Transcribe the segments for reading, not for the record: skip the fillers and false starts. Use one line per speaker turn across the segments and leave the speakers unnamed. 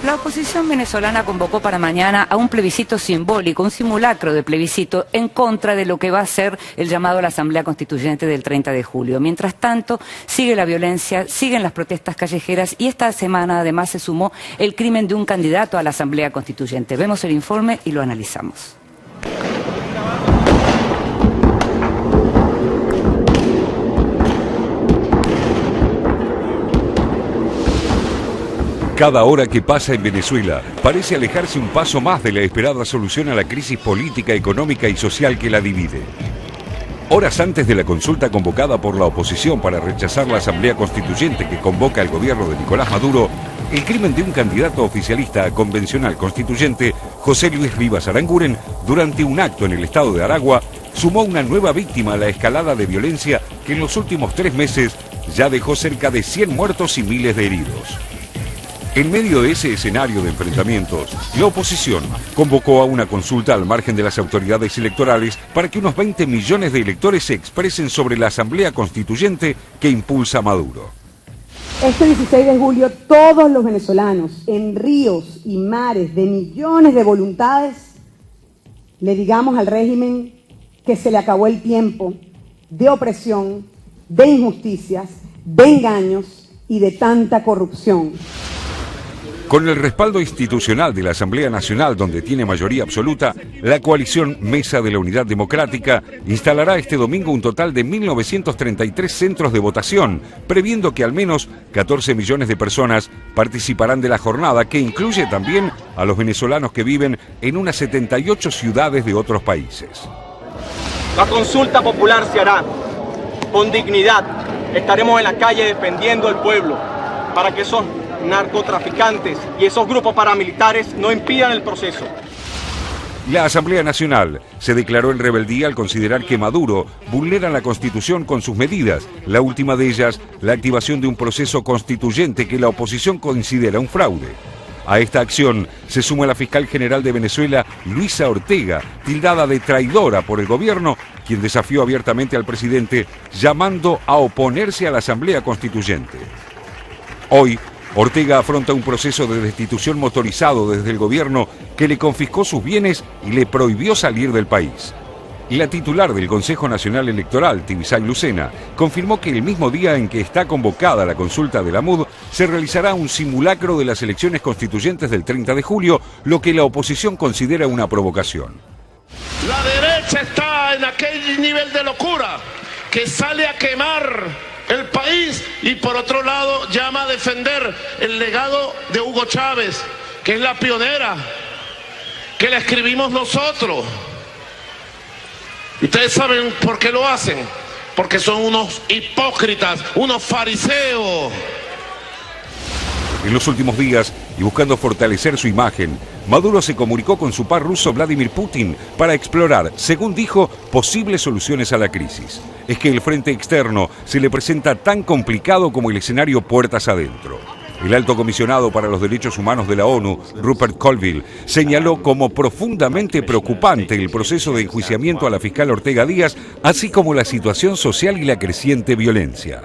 La oposición venezolana convocó para mañana a un plebiscito simbólico, un simulacro de plebiscito en contra de lo que va a ser el llamado a la Asamblea Constituyente del 30 de julio. Mientras tanto, sigue la violencia, siguen las protestas callejeras y esta semana además se sumó el crimen de un candidato a la Asamblea Constituyente. Vemos el informe y lo analizamos.
Cada hora que pasa en Venezuela parece alejarse un paso más de la esperada solución a la crisis política, económica y social que la divide. Horas antes de la consulta convocada por la oposición para rechazar la Asamblea Constituyente que convoca el gobierno de Nicolás Maduro, el crimen de un candidato oficialista a convencional constituyente, José Luis Rivas Aranguren, durante un acto en el estado de Aragua, sumó una nueva víctima a la escalada de violencia que en los últimos 3 meses ya dejó cerca de 100 muertos y miles de heridos. En medio de ese escenario de enfrentamientos, la oposición convocó a una consulta al margen de las autoridades electorales para que unos 20 millones de electores se expresen sobre la Asamblea Constituyente que impulsa Maduro.
Este 16 de julio todos los venezolanos en ríos y mares de millones de voluntades le digamos al régimen que se le acabó el tiempo de opresión, de injusticias, de engaños y de tanta corrupción.
Con el respaldo institucional de la Asamblea Nacional, donde tiene mayoría absoluta, la coalición Mesa de la Unidad Democrática instalará este domingo un total de 1.933 centros de votación, previendo que al menos 14 millones de personas participarán de la jornada, que incluye también a los venezolanos que viven en unas 78 ciudades de otros países.
La consulta popular se hará con dignidad. Estaremos en la calle defendiendo al pueblo para que esos narcotraficantes y esos grupos paramilitares no impidan el proceso.
La Asamblea Nacional se declaró en rebeldía al considerar que Maduro vulnera la Constitución con sus medidas, la última de ellas, la activación de un proceso constituyente que la oposición considera un fraude. A esta acción se suma la fiscal general de Venezuela, Luisa Ortega, tildada de traidora por el gobierno, quien desafió abiertamente al presidente llamando a oponerse a la Asamblea Constituyente. Hoy, Ortega afronta un proceso de destitución motorizado desde el gobierno que le confiscó sus bienes y le prohibió salir del país. La titular del Consejo Nacional Electoral, Tibisay Lucena, confirmó que el mismo día en que está convocada la consulta de la MUD, se realizará un simulacro de las elecciones constituyentes del 30 de julio, lo que la oposición considera una provocación.
La derecha está en aquel nivel de locura que sale a quemar el país y por otro lado llama a defender el legado de Hugo Chávez, que es la pionera, que la escribimos nosotros. Ustedes saben por qué lo hacen, porque son unos hipócritas, unos fariseos.
En los últimos días, y buscando fortalecer su imagen, Maduro se comunicó con su par ruso Vladimir Putin para explorar, según dijo, posibles soluciones a la crisis. Es que el frente externo se le presenta tan complicado como el escenario puertas adentro. El alto comisionado para los derechos humanos de la ONU, Rupert Colville, señaló como profundamente preocupante el proceso de enjuiciamiento a la fiscal Ortega Díaz, así como la situación social y la creciente violencia.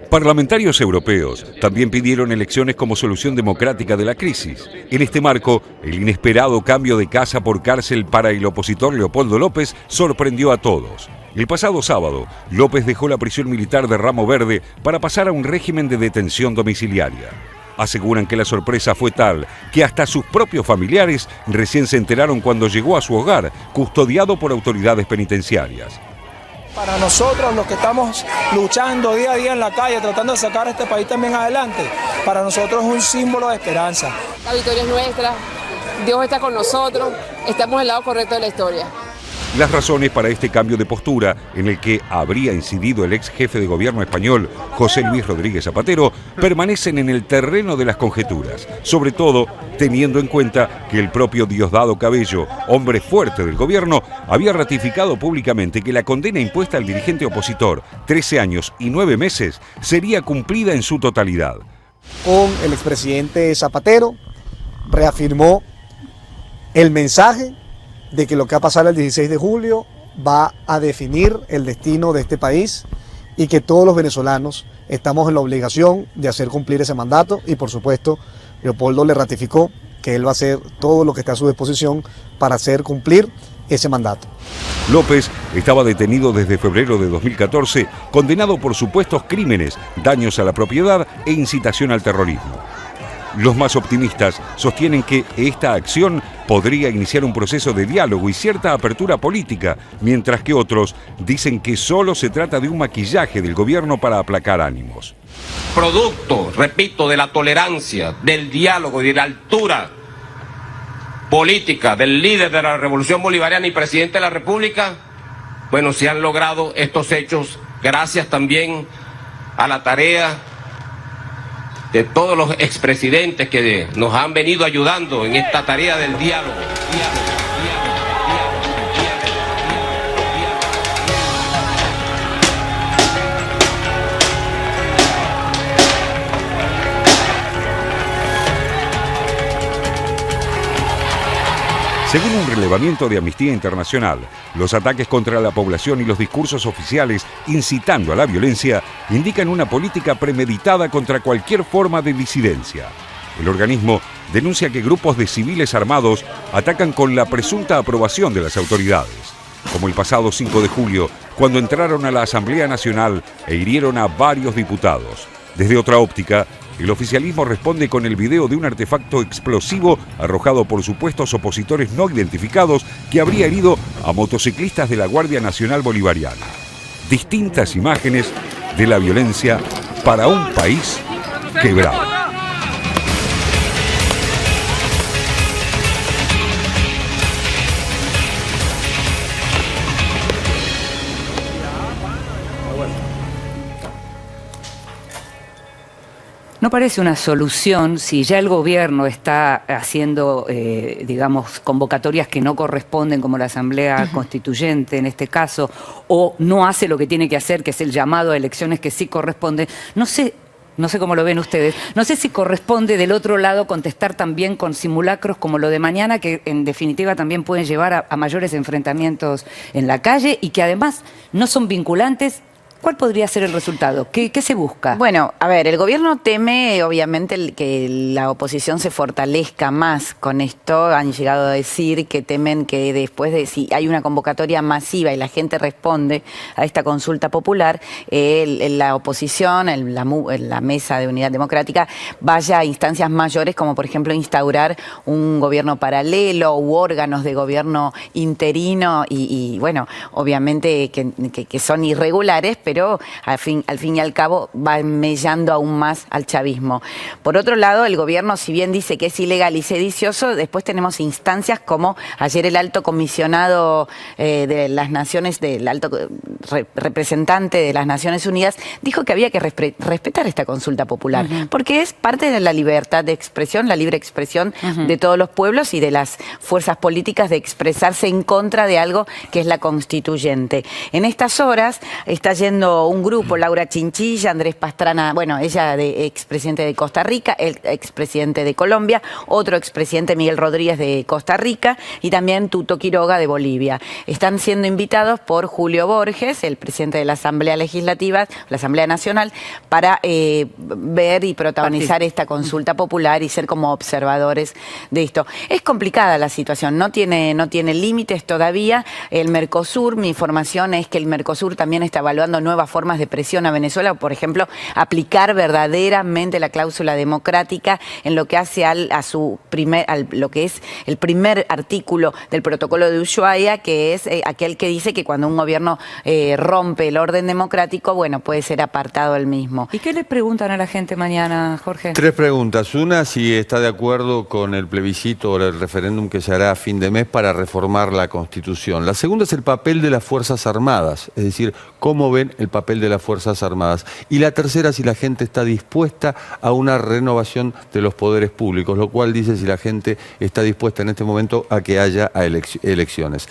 Parlamentarios europeos también pidieron elecciones como solución democrática de la crisis. En este marco, el inesperado cambio de casa por cárcel para el opositor Leopoldo López sorprendió a todos. El pasado sábado, López dejó la prisión militar de Ramo Verde para pasar a un régimen de detención domiciliaria. Aseguran que la sorpresa fue tal que hasta sus propios familiares recién se enteraron cuando llegó a su hogar, custodiado por autoridades penitenciarias.
Para nosotros, los que estamos luchando día a día en la calle, tratando de sacar a este país también adelante, para nosotros es un símbolo de esperanza.
La victoria es nuestra, Dios está con nosotros, estamos del lado correcto de la historia.
Las razones para este cambio de postura, en el que habría incidido el ex jefe de gobierno español, José Luis Rodríguez Zapatero, permanecen en el terreno de las conjeturas, sobre todo teniendo en cuenta que el propio Diosdado Cabello, hombre fuerte del gobierno, había ratificado públicamente que la condena impuesta al dirigente opositor, 13 años y 9 meses, sería cumplida en su totalidad.
Con el expresidente Zapatero, reafirmó el mensaje de que lo que va a pasar el 16 de julio va a definir el destino de este país y que todos los venezolanos estamos en la obligación de hacer cumplir ese mandato y por supuesto Leopoldo le ratificó que él va a hacer todo lo que está a su disposición para hacer cumplir ese mandato.
López estaba detenido desde febrero de 2014, condenado por supuestos crímenes, daños a la propiedad e incitación al terrorismo. Los más optimistas sostienen que esta acción podría iniciar un proceso de diálogo y cierta apertura política, mientras que otros dicen que solo se trata de un maquillaje del gobierno para aplacar ánimos.
Producto, repito, de la tolerancia, del diálogo y de la altura política del líder de la Revolución Bolivariana y presidente de la República, bueno, se han logrado estos hechos gracias también a la tarea de todos los expresidentes que nos han venido ayudando en esta tarea del diálogo.
Según un relevamiento de Amnistía Internacional, los ataques contra la población y los discursos oficiales incitando a la violencia indican una política premeditada contra cualquier forma de disidencia. El organismo denuncia que grupos de civiles armados atacan con la presunta aprobación de las autoridades, como el pasado 5 de julio, cuando entraron a la Asamblea Nacional e hirieron a varios diputados. Desde otra óptica, el oficialismo responde con el video de un artefacto explosivo arrojado por supuestos opositores no identificados que habría herido a motociclistas de la Guardia Nacional Bolivariana. Distintas imágenes de la violencia para un país quebrado.
¿No parece una solución si ya el gobierno está haciendo, digamos, convocatorias que no corresponden, como la Asamblea Constituyente en este caso, o no hace lo que tiene que hacer, que es el llamado a elecciones que sí corresponden? No sé cómo lo ven ustedes, no sé si corresponde del otro lado contestar también con simulacros como lo de mañana, que en definitiva también pueden llevar a mayores enfrentamientos en la calle y que además no son vinculantes. ¿Cuál podría ser el resultado? ¿Qué se busca?
Bueno, a ver, el gobierno teme obviamente que la oposición se fortalezca más con esto. Han llegado a decir que temen que después de, si hay una convocatoria masiva y la gente responde a esta consulta popular, la oposición, la Mesa de Unidad Democrática, vaya a instancias mayores, como por ejemplo instaurar un gobierno paralelo u órganos de gobierno interino y bueno, obviamente que son irregulares, pero al fin y al cabo va mellando aún más al chavismo. Por otro lado, el gobierno, si bien dice que es ilegal y sedicioso, después tenemos instancias como ayer el alto comisionado de las Naciones, del alto representante de las Naciones Unidas, dijo que había que respetar esta consulta popular, porque es parte de la libertad de expresión, la libre expresión de todos los pueblos y de las fuerzas políticas de expresarse en contra de algo que es la constituyente. En estas horas está yendo un grupo, Laura Chinchilla, Andrés Pastrana, bueno, ella de expresidente de Costa Rica, el expresidente de Colombia, otro expresidente Miguel Rodríguez de Costa Rica y también Tuto Quiroga de Bolivia. Están siendo invitados por Julio Borges, el presidente de la Asamblea Legislativa, la Asamblea Nacional, para ver y protagonizar esta consulta popular y ser como observadores de esto. Es complicada la situación, no tiene límites todavía. El Mercosur, mi información es que el Mercosur también está evaluando nuevas formas de presión a Venezuela, por ejemplo, aplicar verdaderamente la cláusula democrática en lo que hace a lo que es el primer artículo del protocolo de Ushuaia, que es aquel que dice que cuando un gobierno rompe el orden democrático, bueno, puede ser apartado el mismo.
¿Y qué le preguntan a la gente mañana, Jorge?
3 preguntas. Una, si está de acuerdo con el plebiscito o el referéndum que se hará a fin de mes para reformar la Constitución. La segunda es el papel de las Fuerzas Armadas, es decir, cómo ven el papel de las Fuerzas Armadas. Y la tercera, si la gente está dispuesta a una renovación de los poderes públicos, lo cual dice si la gente está dispuesta en este momento a que haya elecciones.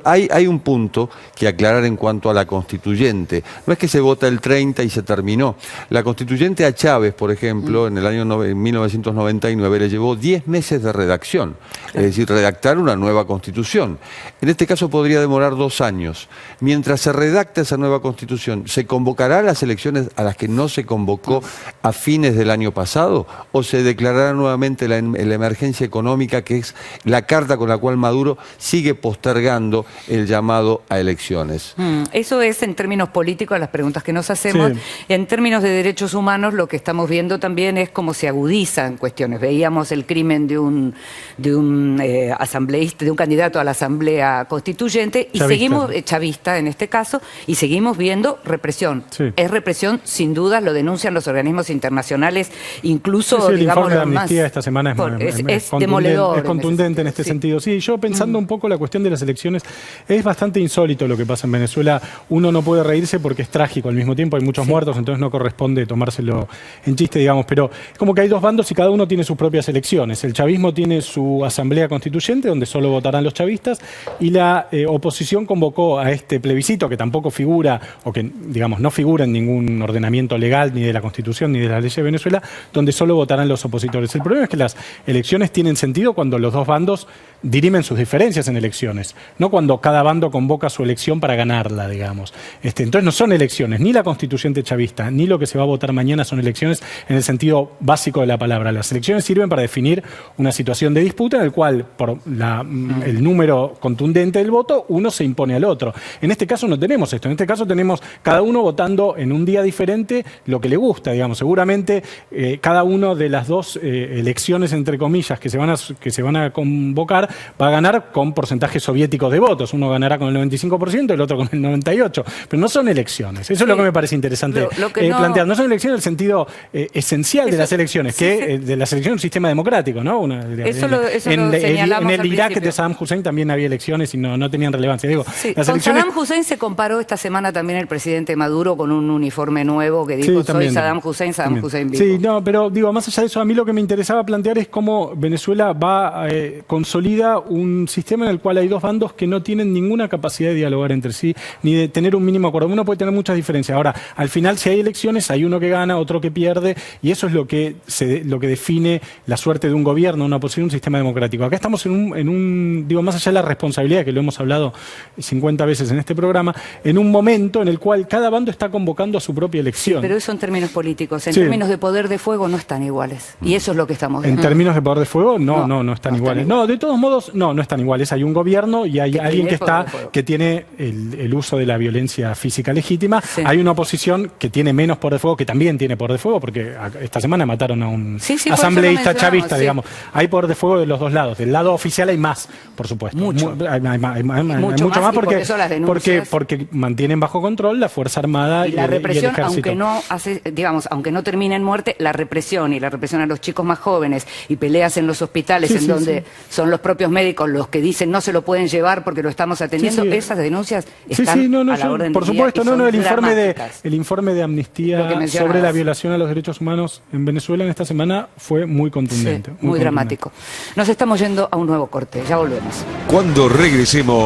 Hay un punto que aclarar en cuanto a la constituyente. No es que se vota el 30 y se terminó. La constituyente a Chávez, por ejemplo, en el año 1999 le llevó 10 meses de redacción, es decir, redactar una nueva constitución. En este caso podría demorar 2 años. Mientras se redacta esa nueva constitución elección, ¿se convocará a las elecciones a las que no se convocó a fines del año pasado? ¿O se declarará nuevamente la emergencia económica, que es la carta con la cual Maduro sigue postergando el llamado a elecciones?
Eso es en términos políticos las preguntas que nos hacemos.
Sí.
En términos de derechos humanos, lo que estamos viendo también es cómo se agudizan cuestiones. Veíamos el crimen de un asambleísta, de un candidato a la Asamblea Constituyente, y seguimos, chavista en este caso, y seguimos viendo represión.
Sí.
Es represión, sin duda, lo denuncian los organismos internacionales, incluso,
el
digamos,
informe de
los más...
Amnistía esta semana es
demoledor.
Es contundente en este sentido. Sí, yo pensando un poco la cuestión de las elecciones, es bastante insólito lo que pasa en Venezuela. Uno no puede reírse porque es trágico. Al mismo tiempo hay muchos muertos, entonces no corresponde tomárselo en chiste, digamos. Pero es como que hay dos bandos y cada uno tiene sus propias elecciones. El chavismo tiene su Asamblea Constituyente, donde solo votarán los chavistas, y la oposición convocó a este plebiscito, que tampoco figura, o que, digamos, no figura en ningún ordenamiento legal, ni de la Constitución, ni de las leyes de Venezuela, donde solo votarán los opositores. El problema es que las elecciones tienen sentido cuando los dos bandos dirimen sus diferencias en elecciones, no cuando cada bando convoca su elección para ganarla, digamos. Entonces no son elecciones, ni la constituyente chavista, ni lo que se va a votar mañana son elecciones en el sentido básico de la palabra. Las elecciones sirven para definir una situación de disputa en el cual, por el número contundente del voto, uno se impone al otro. En este caso no tenemos esto, en este caso tenemos cada uno votando en un día diferente lo que le gusta, digamos. Seguramente cada uno de las dos elecciones, entre comillas, que se van a convocar, va a ganar con porcentajes soviéticos de votos. Uno ganará con el 95%, el otro con el 98%. Pero no son elecciones. Eso es lo que me parece interesante plantear. No son elecciones en el sentido esencial de las elecciones, de las elecciones un sistema democrático, ¿no? En el Irak de Saddam Hussein también había elecciones y no tenían relevancia. Digo, las
con
elecciones...
Saddam Hussein se comparó esta semana también el presidente Maduro con un uniforme nuevo que dijo, soy Saddam Hussein, Saddam Hussein vivo.
Sí, no, pero digo, más allá de eso, a mí lo que me interesaba plantear es cómo Venezuela va consolida un sistema en el cual hay dos bandos que no tienen ninguna capacidad de dialogar entre sí, ni de tener un mínimo acuerdo. Uno puede tener muchas diferencias. Ahora, al final, si hay elecciones, hay uno que gana, otro que pierde, y eso es lo que define la suerte de un gobierno, una oposición, un sistema democrático. Acá estamos digo, más allá de la responsabilidad, que lo hemos hablado 50 veces en este programa, en un momento en el cual cada bando está convocando a su propia elección.
Sí, pero eso en términos políticos. En términos de poder de fuego no están iguales. Y eso es lo que estamos viendo.
En términos de poder de fuego, no están iguales. No, de todos modos, no están iguales. Hay un gobierno y hay alguien que tiene el uso de la violencia física legítima. Sí. Hay una oposición que tiene menos poder de fuego, que también tiene poder de fuego, porque esta semana mataron a un asambleísta chavista, digamos. Hay poder de fuego de los dos lados. Del lado oficial hay más, por supuesto. Hay mucho más porque mantienen bajo control la Fuerza Armada y
la represión,
y el Ejército.
aunque no termine en muerte, la represión a los chicos más jóvenes y peleas en los hospitales donde son los propios médicos los que dicen no se lo pueden llevar porque lo estamos atendiendo, esas denuncias están a la orden del día.
Por supuesto, el informe de Amnistía sobre la violación a los derechos humanos en Venezuela en esta semana fue muy contundente.
Muy dramático. Nos estamos yendo a un nuevo corte, ya volvemos.
Cuando regresemos...